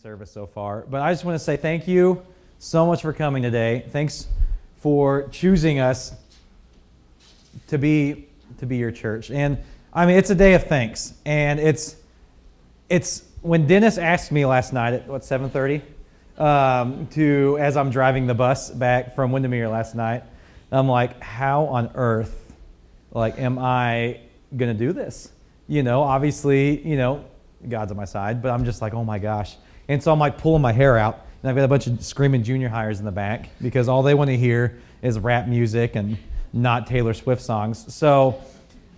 service so far. But I just want to say thank you so much for coming today. Thanks for choosing us to be your church. And I mean, it's a day of thanks. And it's when Dennis asked me last night at 7:30 as I'm driving the bus back from Windermere last night, I'm like, how on earth am I gonna do this? Obviously, God's on my side, but I'm just like, oh my gosh. And so I'm like pulling my hair out, and I've got a bunch of screaming junior hires in the back because all they want to hear is rap music and not Taylor Swift songs. So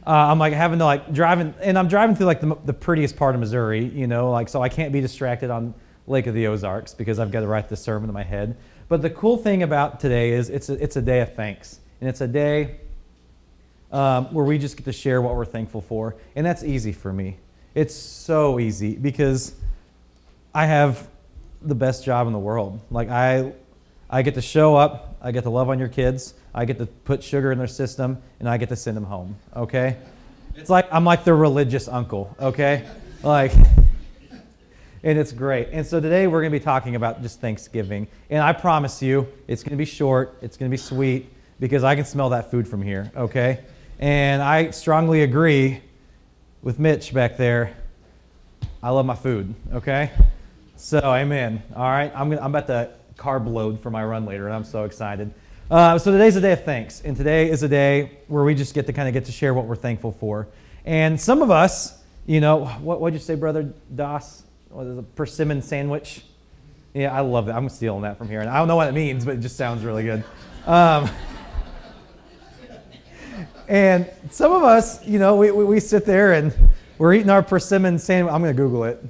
I'm like having to driving, and I'm driving through the prettiest part of Missouri, so I can't be distracted on Lake of the Ozarks because I've got to write this sermon in my head. But the cool thing about today is it's a day of thanks, and it's a day where we just get to share what we're thankful for, and that's easy for me. It's so easy because I have the best job in the world. I get to show up, I get to love on your kids, I get to put sugar in their system, and I get to send them home, okay? It's like I'm like the religious uncle, okay? And it's great. And so today we're going to be talking about just Thanksgiving. And I promise you, it's going to be short, it's going to be sweet, because I can smell that food from here, okay? And I strongly agree with Mitch back there. I love my food, okay? So, amen. All right, I'm about to carb load for my run later, and I'm so excited. So today's a day of thanks, and today is a day where we just get to share what we're thankful for. And some of us, what'd you say, Brother Doss? What is a persimmon sandwich? Yeah, I love that. I'm stealing that from here, and I don't know what it means, but it just sounds really good. And some of us, we sit there and we're eating our persimmon sandwich. I'm going to Google it.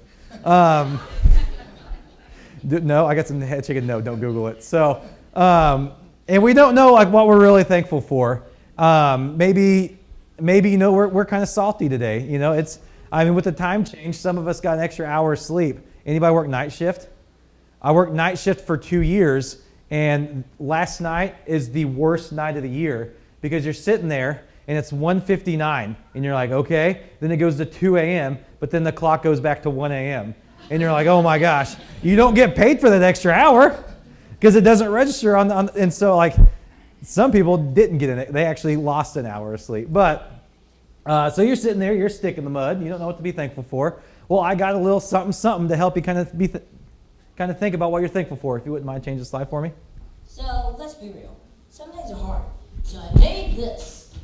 No, I got some head chicken. No, don't Google it. So, and we don't know what we're really thankful for. Maybe we're kind of salty today. With the time change, some of us got an extra hour of sleep. Anybody work night shift? I worked night shift for 2 years, and last night is the worst night of the year because you're sitting there and it's 1:59, and you're like, okay. Then it goes to 2 a.m., but then the clock goes back to 1 a.m. And you're like, oh my gosh, you don't get paid for that extra hour because it doesn't register on and so some people didn't get in it. They actually lost an hour of sleep. But so you're sitting there, you're a stick in the mud, you don't know what to be thankful for. Well, I got a little something to help you kind of think about what you're thankful for. If you wouldn't mind changing the slide for me. So let's be real. Some days are hard. So I made this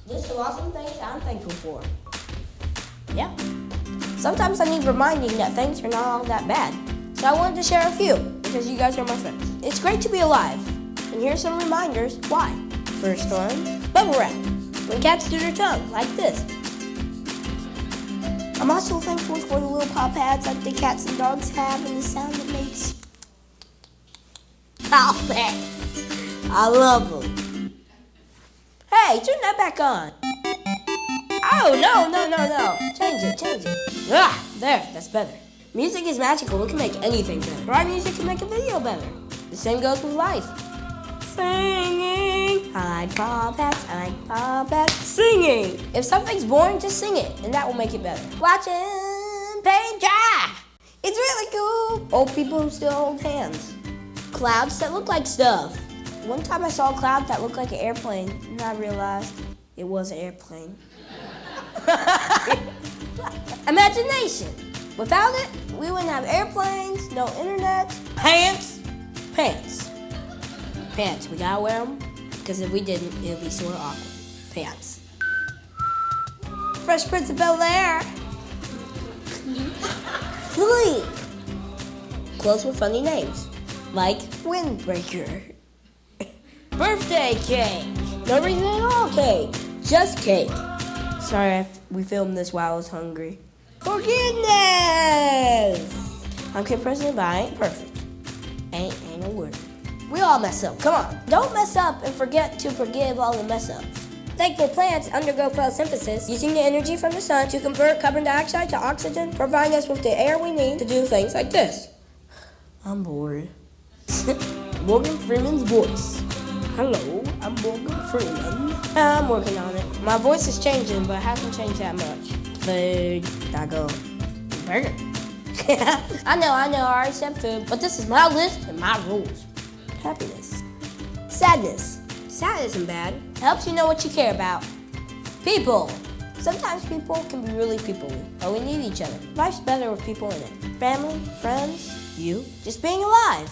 list of awesome things I'm thankful for. Yeah. Sometimes I need reminding that things are not all that bad. So I wanted to share a few because you guys are my friends. It's great to be alive. And here's some reminders why. First one, bubble wrap. When cats do their tongue, like this. I'm also thankful for the little paw pads that the cats and dogs have and the sound it makes. Paw pads. I love them. Hey, turn that back on. Oh, no. Change it. There, that's better. Music is magical. It can make anything better. Right music can make a video better. The same goes with life. Singing. I like paw pats. Singing. If something's boring, just sing it, and that will make it better. Watching paint dry. It's really cool. Old people who still hold hands. Clouds that look like stuff. One time I saw a cloud that looked like an airplane, and I realized it was an airplane. Imagination. Without it, we wouldn't have airplanes, no internet. Pants. We gotta wear them, because if we didn't, it would be sort of awkward. Pants. Fresh Prince of Bel-Air. Sleep. Clothes with funny names, like Windbreaker. Birthday cake. No reason at all cake. Just cake. Sorry, we filmed this while I was hungry. Forgiveness. I'm Kid President, but I ain't perfect. Ain't no word. We all mess up. Come on. Don't mess up and forget to forgive all the mess ups. Thankful plants undergo photosynthesis, using the energy from the sun to convert carbon dioxide to oxygen, providing us with the air we need to do things like this. I'm bored. Morgan Freeman's voice. Hello, I'm Morgan Freeman. I'm working on it. My voice is changing, but it hasn't changed that much. Food, taco, burger. I know, I already said food, but this is my list and my rules. Happiness. Sadness. Sad isn't bad. It helps you know what you care about. People. Sometimes people can be really people-y, but we need each other. Life's better with people in it. Family, friends, you, just being alive.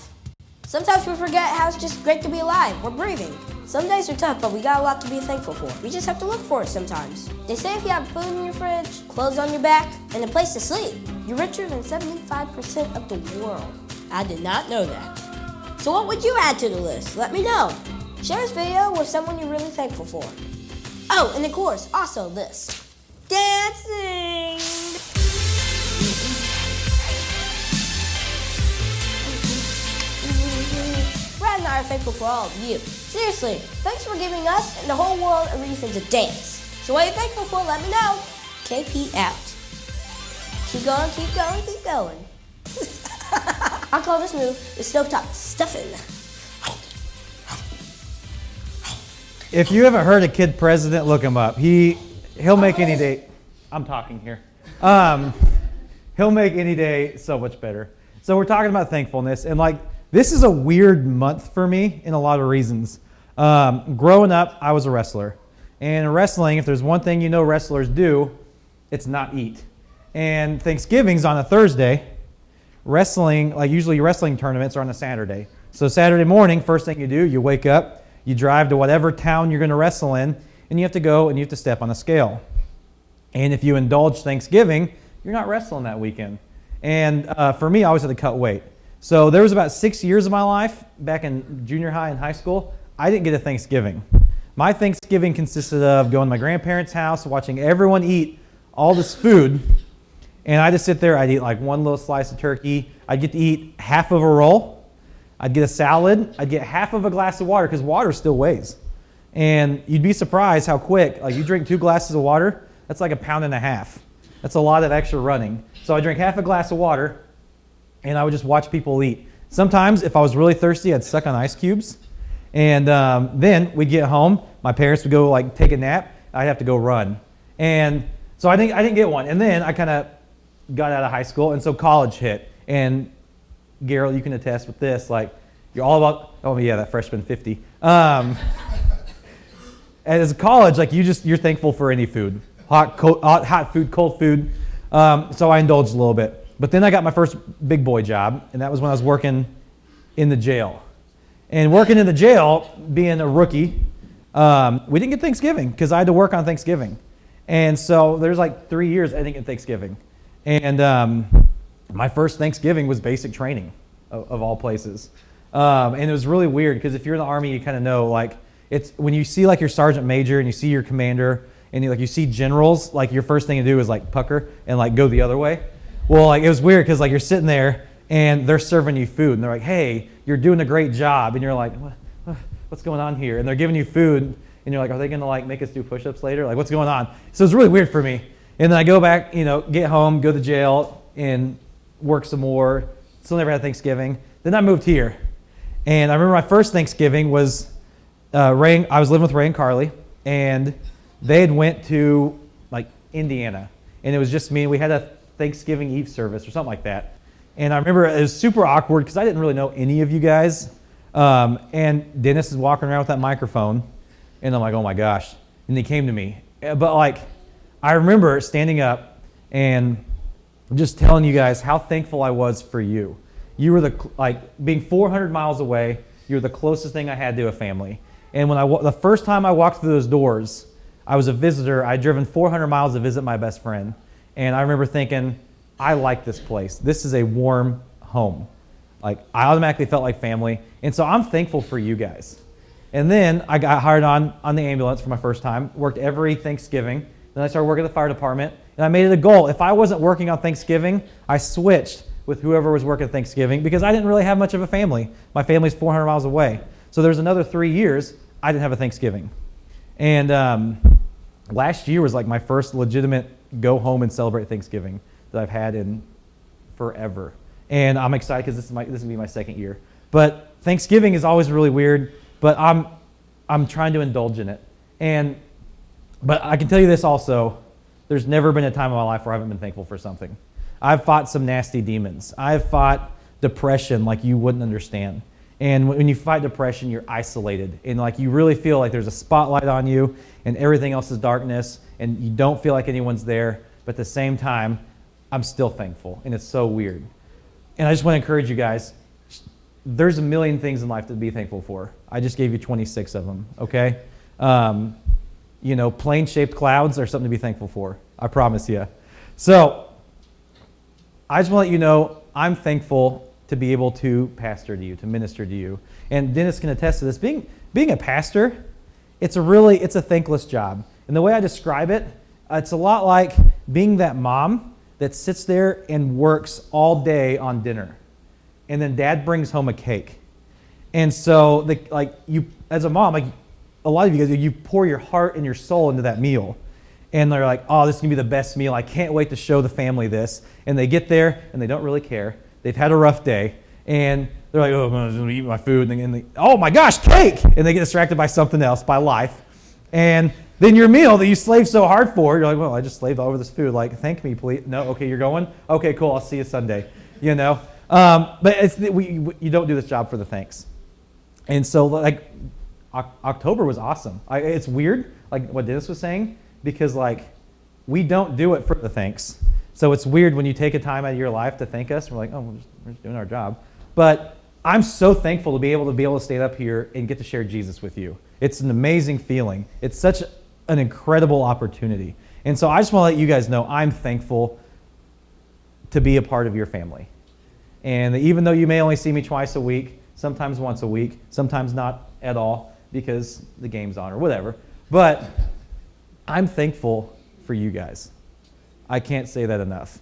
Sometimes we forget how it's just great to be alive. We're breathing. Some days are tough, but we got a lot to be thankful for. We just have to look for it sometimes. They say if you have food in your fridge, clothes on your back, and a place to sleep, you're richer than 75% of the world. I did not know that. So what would you add to the list? Let me know. Share this video with someone you're really thankful for. Oh, and of course, also this. Dancing! Brad and I are thankful for all of you. Seriously, thanks for giving us and the whole world a reason to dance. So what are you thankful for? Let me know. KP out. Keep going, keep going, keep going. I call this move the stovetop stuffing. If you haven't heard a kid president, look him up. He'll make any day. I'm talking here. He'll make any day so much better. So we're talking about thankfulness, and like this is a weird month for me in a lot of reasons. Growing up, I was a wrestler, and in wrestling, if there's one thing you know wrestlers do, it's not eat. And Thanksgiving's on a Thursday. Wrestling, like usually wrestling tournaments are on a Saturday. So Saturday morning, first thing you do, you wake up. You drive to whatever town you're going to wrestle in, and you have to go and you have to step on a scale. And if you indulge Thanksgiving, you're not wrestling that weekend. And for me, I always had to cut weight. So there was about 6 years of my life, back in junior high and high school, I didn't get a Thanksgiving. My Thanksgiving consisted of going to my grandparents' house, watching everyone eat all this food, and I just sit there, I'd eat like one little slice of turkey, I'd get to eat half of a roll, I'd get a salad, I'd get half of a glass of water, because water still weighs. And you'd be surprised how quick, like you drink 2 glasses of water, that's like 1.5 pounds. That's a lot of extra running. So I drink half a glass of water, and I would just watch people eat. Sometimes, if I was really thirsty, I'd suck on ice cubes. And then we'd get home, my parents would go like take a nap, I'd have to go run. And so I didn't get one. And then I kind of got out of high school, and so college hit. And Garrett, you can attest with this, like you're all about, oh yeah, that freshman 50. As a college, like you're thankful for any food, hot food, cold food. So I indulged a little bit. But then I got my first big boy job, and that was when I was working in the jail. And working in the jail, being a rookie, we didn't get Thanksgiving because I had to work on Thanksgiving. And so there's like 3 years I didn't get Thanksgiving. And my first Thanksgiving was basic training, of all places. And it was really weird because if you're in the Army, you kind of know, like, it's when you see like your sergeant major and you see your commander and you see generals, like your first thing to do is like pucker and like go the other way. Well, like it was weird because like you're sitting there and they're serving you food and they're like, hey, you're doing a great job. And you're like, what's going on here? And they're giving you food and you're like, are they going to like make us do push-ups later? Like, what's going on? So it's really weird for me. And then I go back, get home, go to jail and work some more. Still never had Thanksgiving. Then I moved here. And I remember my first Thanksgiving was I was living with Ray and Carly, and they had went to like Indiana, and it was just me. We had a Thanksgiving Eve service or something like that. And I remember it was super awkward because I didn't really know any of you guys. And Dennis is walking around with that microphone, and I'm like, oh my gosh. And he came to me. But like, I remember standing up and just telling you guys how thankful I was for you. You were being 400 miles away, you were the closest thing I had to a family. And when the first time I walked through those doors, I was a visitor. I'd driven 400 miles to visit my best friend. And I remember thinking, I like this place. This is a warm home. Like, I automatically felt like family. And so I'm thankful for you guys. And then I got hired on the ambulance for my first time, worked every Thanksgiving. Then I started working at the fire department. And I made it a goal. If I wasn't working on Thanksgiving, I switched with whoever was working Thanksgiving because I didn't really have much of a family. My family's 400 miles away. So there's another 3 years I didn't have a Thanksgiving. And last year was like my first legitimate go home and celebrate Thanksgiving that I've had in forever. And I'm excited because this will be my second year. But Thanksgiving is always really weird, but I'm trying to indulge in it. But I can tell you this also, there's never been a time in my life where I haven't been thankful for something. I've fought some nasty demons. I've fought depression like you wouldn't understand. And when you fight depression, you're isolated. And like you really feel like there's a spotlight on you and everything else is darkness and you don't feel like anyone's there. But at the same time, I'm still thankful. And it's so weird. And I just want to encourage you guys, there's a million things in life to be thankful for. I just gave you 26 of them, okay? Plane-shaped clouds are something to be thankful for. I promise you. So I just want to let you know I'm thankful to be able to pastor to you, to minister to you. And Dennis can attest to this. Being a pastor, it's a thankless job. And the way I describe it, it's a lot like being that mom that sits there and works all day on dinner. And then dad brings home a cake. And so you as a mom, like a lot of you guys, you pour your heart and your soul into that meal. And they're like, oh, this is going to be the best meal. I can't wait to show the family this. And they get there and they don't really care. They've had a rough day. And they're like, oh, I'm going to eat my food. And they, oh my gosh, cake! And they get distracted by something else, by life. And then your meal that you slaved so hard for, you're like, well, I just slaved all over this food. Like, thank me, please. No, okay, you're going? Okay, cool, I'll see you Sunday. But you don't do this job for the thanks. And so, like, October was awesome. It's weird, like what Dennis was saying, because, like, we don't do it for the thanks. So it's weird when you take a time out of your life to thank us. We're like, oh, we're just doing our job. But I'm so thankful to be able to stand up here and get to share Jesus with you. It's an amazing feeling. It's such an incredible opportunity. And so I just want to let you guys know I'm thankful to be a part of your family. And even though you may only see me twice a week, sometimes once a week, sometimes not at all because the game's on or whatever, but I'm thankful for you guys. I can't say that enough.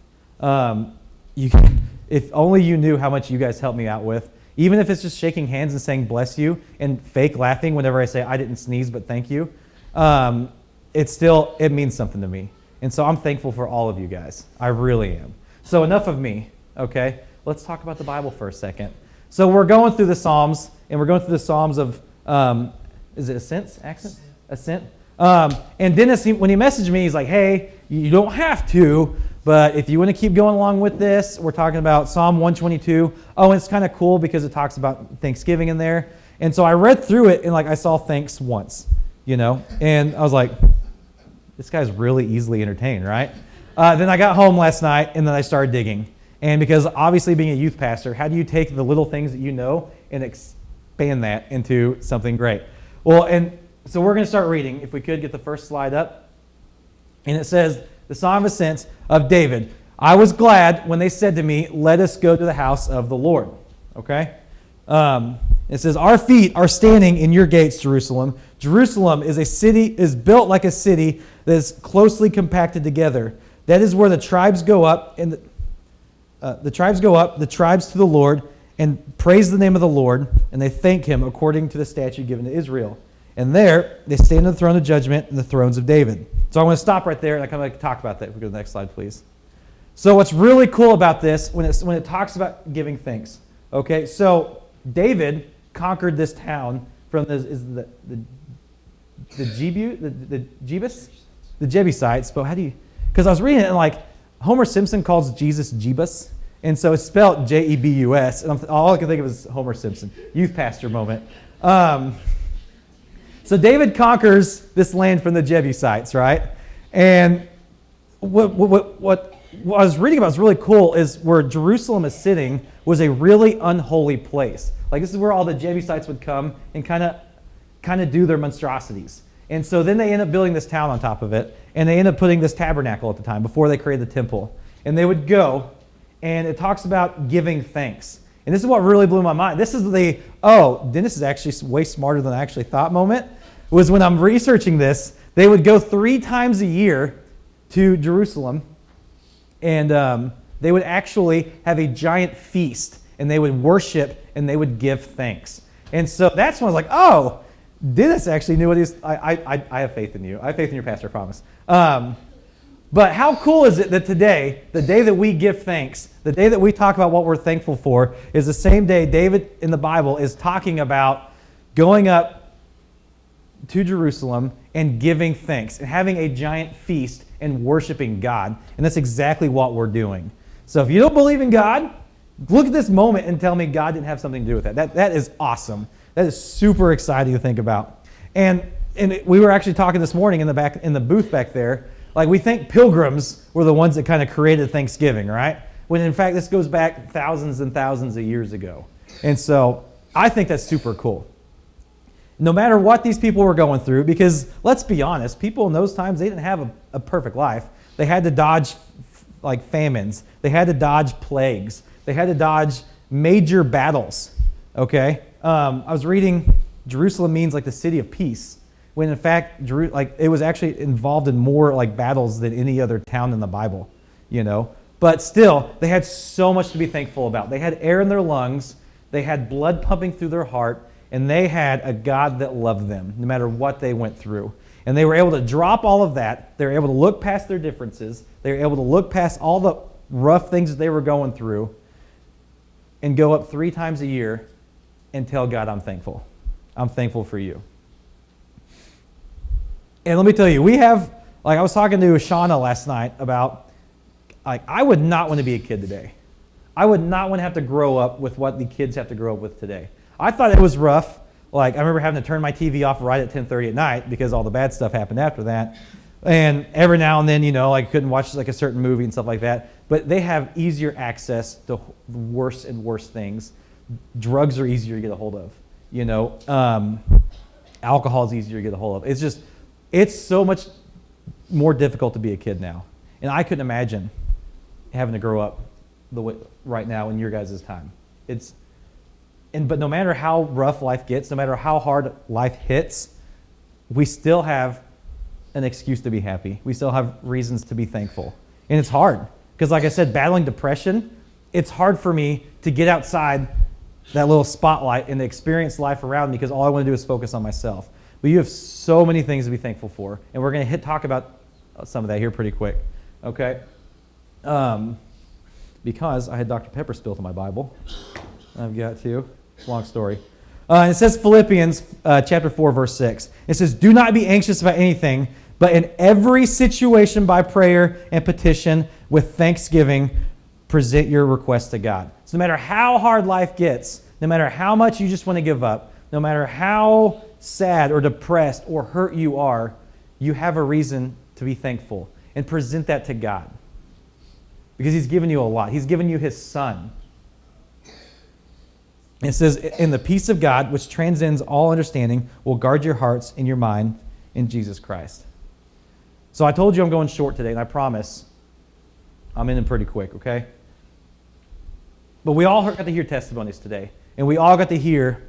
If only you knew how much you guys help me out with, even if it's just shaking hands and saying bless you and fake laughing whenever I say I didn't sneeze but thank you, it means something to me. And so I'm thankful for all of you guys. I really am. So enough of me, okay? Let's talk about the Bible for a second. So we're going through the Psalms, and we're going through the Psalms of, is it Ascent? Ascent? And Dennis, when he messaged me, he's like, hey, you don't have to, but if you want to keep going along with this, we're talking about Psalm 122. Oh, and it's kind of cool because it talks about Thanksgiving in there. And so I read through it, and like I saw thanks once, and I was like, this guy's really easily entertained, right? Then I got home last night, and then I started digging. And because obviously being a youth pastor, how do you take the little things that you know and expand that into something great? Well, and so we're going to start reading. If we could get the first slide up. And it says, the Psalm of Ascent of David. I was glad when they said to me, let us go to the house of the Lord. Okay? It says, our feet are standing in your gates, Jerusalem. Jerusalem is built like a city that is closely compacted together. That is where the tribes go up, and the tribes to the Lord, and praise the name of the Lord, and they thank him according to the statute given to Israel. And there they stand on the throne of judgment and the thrones of David. So I'm going to stop right there, and I kind of like to talk about that. If we go to the next slide, please. So what's really cool about this, when it talks about giving thanks, okay? So David conquered this town from the Jebusites. But how do you? Because I was reading it, and like Homer Simpson calls Jesus Jebus, and so it's spelled Jebus. And all I can think of is Homer Simpson, youth pastor moment. So David conquers this land from the Jebusites, right? And what I was reading about is really cool is where Jerusalem is sitting was a really unholy place. Like this is where all the Jebusites would come and kind of do their monstrosities. And so then they end up building this town on top of it, and they end up putting this tabernacle at the time before they created the temple. And they would go, and it talks about giving thanks. And this is what really blew my mind. This is Dennis is actually way smarter than I actually thought moment, was when I'm researching this, they would go 3 times a year to Jerusalem, and they would actually have a giant feast, and they would worship, and they would give thanks. And so that's when I was like, oh, Dennis actually knew what he's... I have faith in you. I have faith in your pastor, I promise. But how cool is it that today, the day that we give thanks, the day that we talk about what we're thankful for, is the same day David in the Bible is talking about going up to Jerusalem and giving thanks and having a giant feast and worshiping God. And that's exactly what we're doing. So if you don't believe in God, look at this moment and tell me God didn't have something to do with that. That is awesome. That is super exciting to think about. And we were actually talking this morning in the booth back there. Like, we think pilgrims were the ones that kind of created Thanksgiving, right? When in fact this goes back thousands and thousands of years ago. And so I think that's super cool. No matter what these people were going through, because let's be honest, people in those times, they didn't have a perfect life. They had to dodge like famines. They had to dodge plagues. They had to dodge major battles, okay? I was reading Jerusalem means like the city of peace, when in fact, it was actually involved in more like battles than any other town in the Bible, you know? But still, they had so much to be thankful about. They had air in their lungs, they had blood pumping through their heart, and they had a God that loved them, no matter what they went through. And they were able to drop all of that. They were able to look past their differences. They were able to look past all the rough things that they were going through and go up 3 times a year and tell God, I'm thankful. I'm thankful for you. And let me tell you, I was talking to Shauna last night about, I would not want to be a kid today. I would not want to have to grow up with what the kids have to grow up with today. I thought it was rough. Like, I remember having to turn my TV off right at 10:30 at night because all the bad stuff happened after that. And every now and then, I couldn't watch like a certain movie and stuff like that. But they have easier access to worse and worse things. Drugs are easier to get a hold of. Alcohol is easier to get a hold of. It's so much more difficult to be a kid now. And I couldn't imagine having to grow up right now in your guys' time. But no matter how rough life gets, no matter how hard life hits, we still have an excuse to be happy. We still have reasons to be thankful. And it's hard. Because like I said, battling depression, it's hard for me to get outside that little spotlight and to experience life around me because all I want to do is focus on myself. But you have so many things to be thankful for. And we're going to talk about some of that here pretty quick. Okay? Because I had Dr. Pepper spilled in my Bible. I've got to. It's a long story. It says Philippians chapter 4, verse 6. It says, do not be anxious about anything, but in every situation by prayer and petition with thanksgiving, present your request to God. So no matter how hard life gets, no matter how much you just want to give up, no matter how sad or depressed or hurt you are, you have a reason to be thankful and present that to God. Because He's given you a lot. He's given you His Son. It says, in the peace of God, which transcends all understanding, will guard your hearts and your mind in Jesus Christ. So I told you I'm going short today, and I promise I'm in pretty quick, okay? But we all got to hear testimonies today, and we all got to hear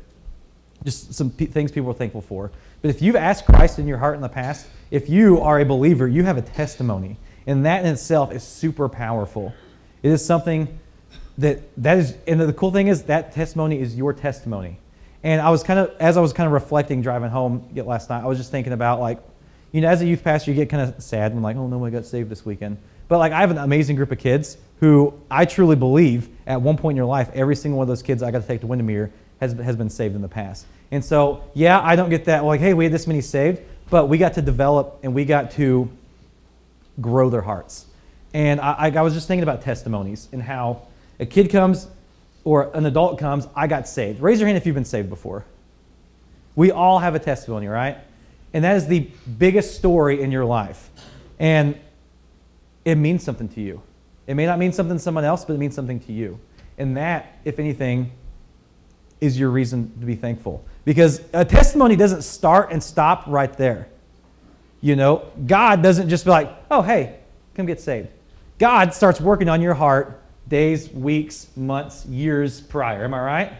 just some things people are thankful for. But if you've asked Christ in your heart in the past, if you are a believer, you have a testimony, and that in itself is super powerful. It is something that is, and the cool thing is that testimony is your testimony. And as I was reflecting driving home last night, I was just thinking about as a youth pastor, you get kind of sad when oh no, I got saved this weekend. But I have an amazing group of kids who I truly believe at one point in your life, every single one of those kids I got to take to Windermere has been saved in the past. And so, yeah, I don't get that, hey, we had this many saved, but we got to develop and we got to grow their hearts. And I was just thinking about testimonies and how a kid comes or an adult comes, I got saved. Raise your hand if you've been saved before. We all have a testimony, right? And that is the biggest story in your life. And it means something to you. It may not mean something to someone else, but it means something to you. And that, if anything, is your reason to be thankful. Because a testimony doesn't start and stop right there. God doesn't just be like, oh, hey, come get saved. God starts working on your heart days, weeks, months, years prior. Am I right?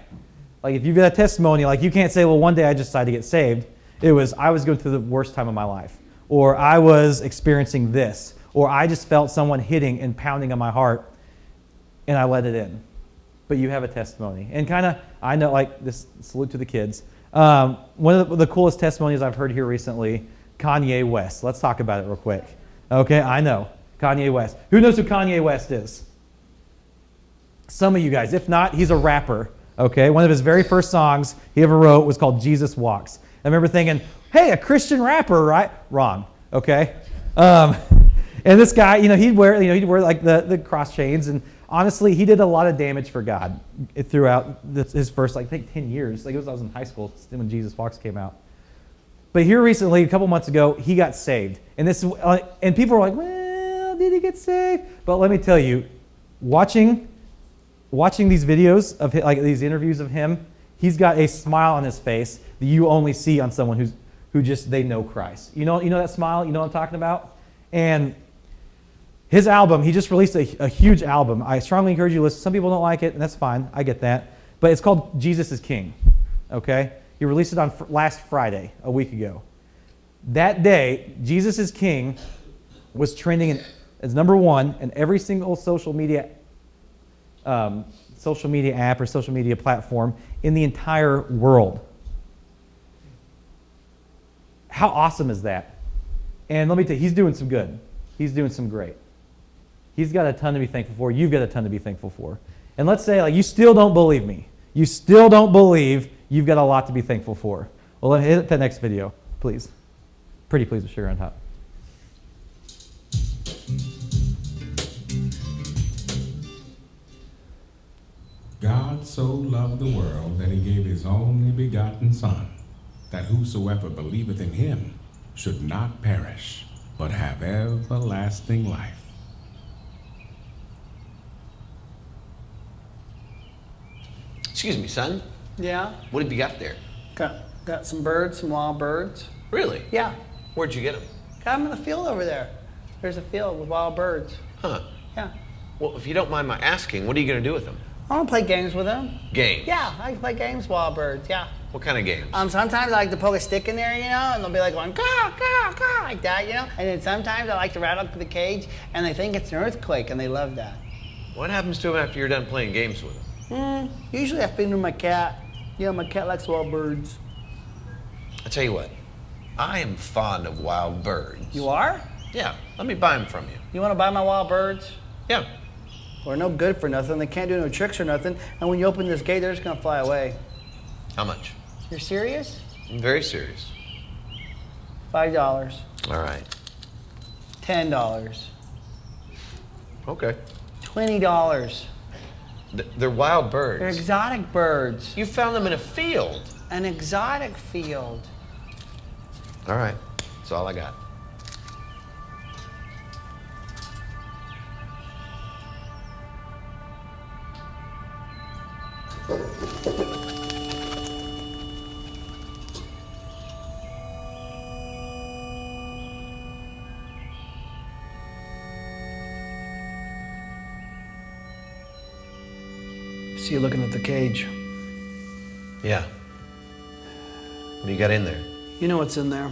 If you've got a testimony, you can't say, well, one day I just decided to get saved. It was, I was going through the worst time of my life. Or I was experiencing this. Or I just felt someone hitting and pounding on my heart, and I let it in. But you have a testimony. And I know, this, salute to the kids. One of the coolest testimonies I've heard here recently, Kanye West. Let's talk about it real quick. Okay, I know. Kanye West. Who knows who Kanye West is? Some of you guys. If not, he's a rapper. Okay, one of his very first songs he ever wrote was called Jesus Walks. I remember thinking, hey, a Christian rapper, right? Wrong. Okay. And this guy, he'd wear the cross chains, and honestly, he did a lot of damage for God throughout his first, like, I think 10 years. Like, it was I was in high school when Jesus Walks came out. But here recently, a couple months ago, he got saved. And and people are like, well, did he get saved? But let me tell you, watching these videos of like these interviews of him, he's got a smile on his face that you only see on someone who just they know Christ. You know that smile. You know what I'm talking about. And his album, he just released a huge album. I strongly encourage you to listen. Some people don't like it, and that's fine. I get that. But it's called Jesus is King. Okay. He released it on last Friday, a week ago. That day, Jesus is King was trending as number one in every single social media app or social media platform in the entire world. How awesome is that? And let me tell you, he's doing some good. He's doing some great. He's got a ton to be thankful for. You've got a ton to be thankful for. And let's say, like, you still don't believe me. You still don't believe you've got a lot to be thankful for. Well, let's hit the next video, please. Pretty please with sugar on top. God so loved the world that he gave his only begotten Son, that whosoever believeth in him should not perish, but have everlasting life. Excuse me, son. Yeah, What have you got there? got some birds, some wild birds. Really? Yeah, Where'd you get them? got them in the field over there. There's a field with wild birds. Huh. Yeah, Well, if you don't mind my asking, what are you going to do with them? I want to play games with them. Games? Yeah, I can play games with wild birds. Yeah. What kind of games? Sometimes I like to poke a stick in there, and they'll be like going caw, caw, caw, like that, And then sometimes I like to rattle up the cage, and they think it's an earthquake, and they love that. What happens to them after you're done playing games with them? Usually I feed them my cat. My cat likes wild birds. I tell you what, I am fond of wild birds. You are? Yeah, let me buy them from you. You want to buy my wild birds? Yeah. They're no good for nothing. They can't do no tricks or nothing. And when you open this gate, they're just gonna fly away. How much? You're serious? I'm very serious. $5. All right. $10. Okay. $20. They're wild birds. They're exotic birds. You found them in a field. An exotic field. All right. That's all I got. See you looking at the cage. Yeah. What do you got in there? You know what's in there.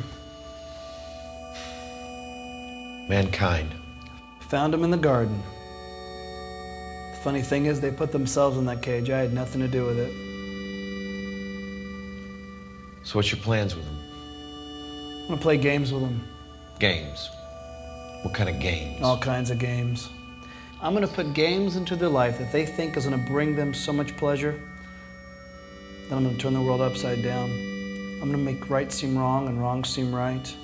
Mankind. Found them in the garden. The funny thing is, they put themselves in that cage. I had nothing to do with it. So what's your plans with them? I'm gonna play games with them. Games. What kind of games? All kinds of games. I'm gonna put games into their life that they think is gonna bring them so much pleasure. Then I'm gonna turn the world upside down. I'm gonna make right seem wrong and wrong seem right.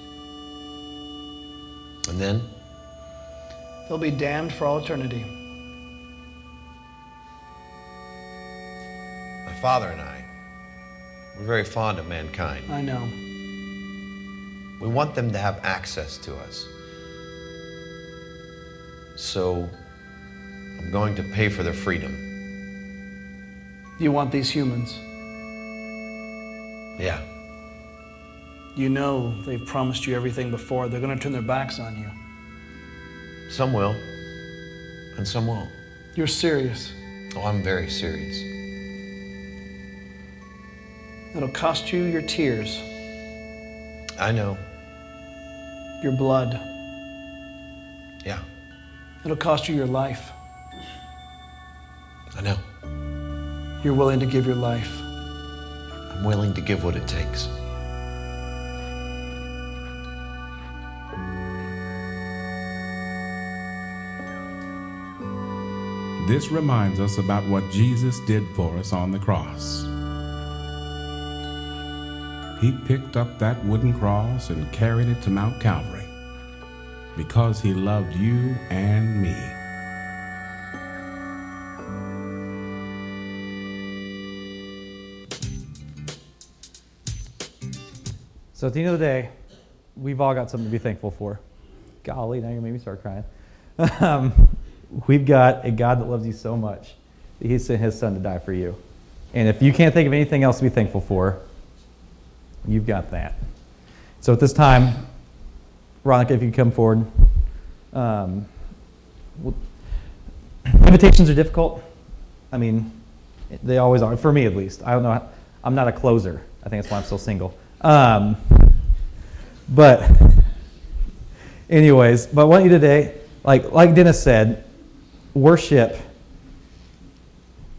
And then? They'll be damned for all eternity. My father and I, we're very fond of mankind. I know. We want them to have access to us. So, I'm going to pay for their freedom. You want these humans. Yeah. You know they've promised you everything before. They're gonna turn their backs on you. Some will, and some won't. You're serious. Oh, I'm very serious. It'll cost you your tears, I know. your blood. Yeah, It'll cost you your life. I know. You're willing to give your life. I'm willing to give what it takes. This reminds us about what Jesus did for us on the cross. He picked up that wooden cross and carried it to Mount Calvary because he loved you and me. So at the end of the day, we've all got something to be thankful for. Golly, now you're making me start crying. We've got a God that loves you so much that he sent his son to die for you. And if you can't think of anything else to be thankful for, you've got that. So at this time, Veronica, if you could come forward. Invitations are difficult. I mean, they always are, for me at least. I don't know. I'm not a closer. I think that's why I'm still single. But anyways, I want you today, like Dennis said, worship,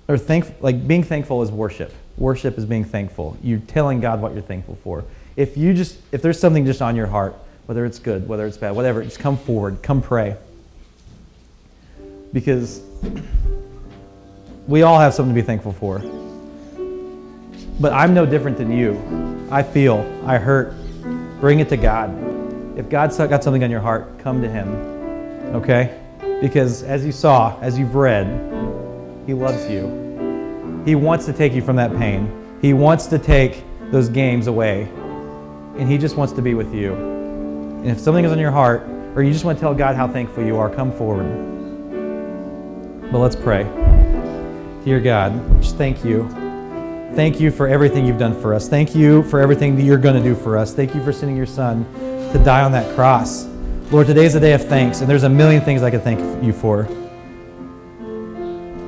or being thankful is worship. Worship is being thankful. You're telling God what you're thankful for. If there's something just on your heart, whether it's good, whether it's bad, whatever, just come forward, come pray. Because we all have something to be thankful for. But I'm no different than you. I feel, I hurt. Bring it to God. If God's got something on your heart, come to him. Okay? Because as you saw, as you've read, he loves you. He wants to take you from that pain. He wants to take those games away. And he just wants to be with you. And if something is on your heart, or you just want to tell God how thankful you are, come forward. But let's pray. Dear God, just thank you. Thank you for everything you've done for us. Thank you for everything that you're going to do for us. Thank you for sending your son to die on that cross. Lord, today's a day of thanks, and there's a million things I could thank you for.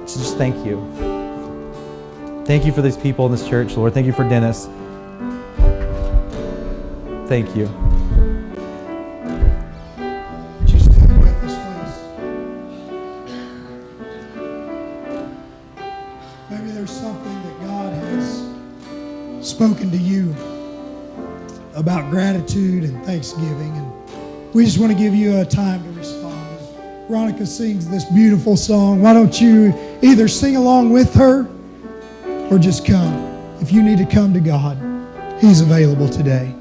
So just thank you. Thank you for these people in this church, Lord. Thank you for Dennis. Thank you. Would you stand with us, please? Maybe there's something that God has spoken to you about gratitude and thanksgiving, and we just want to give you a time to respond. As Veronica sings this beautiful song, why don't you either sing along with her or just come. If you need to come to God, he's available today.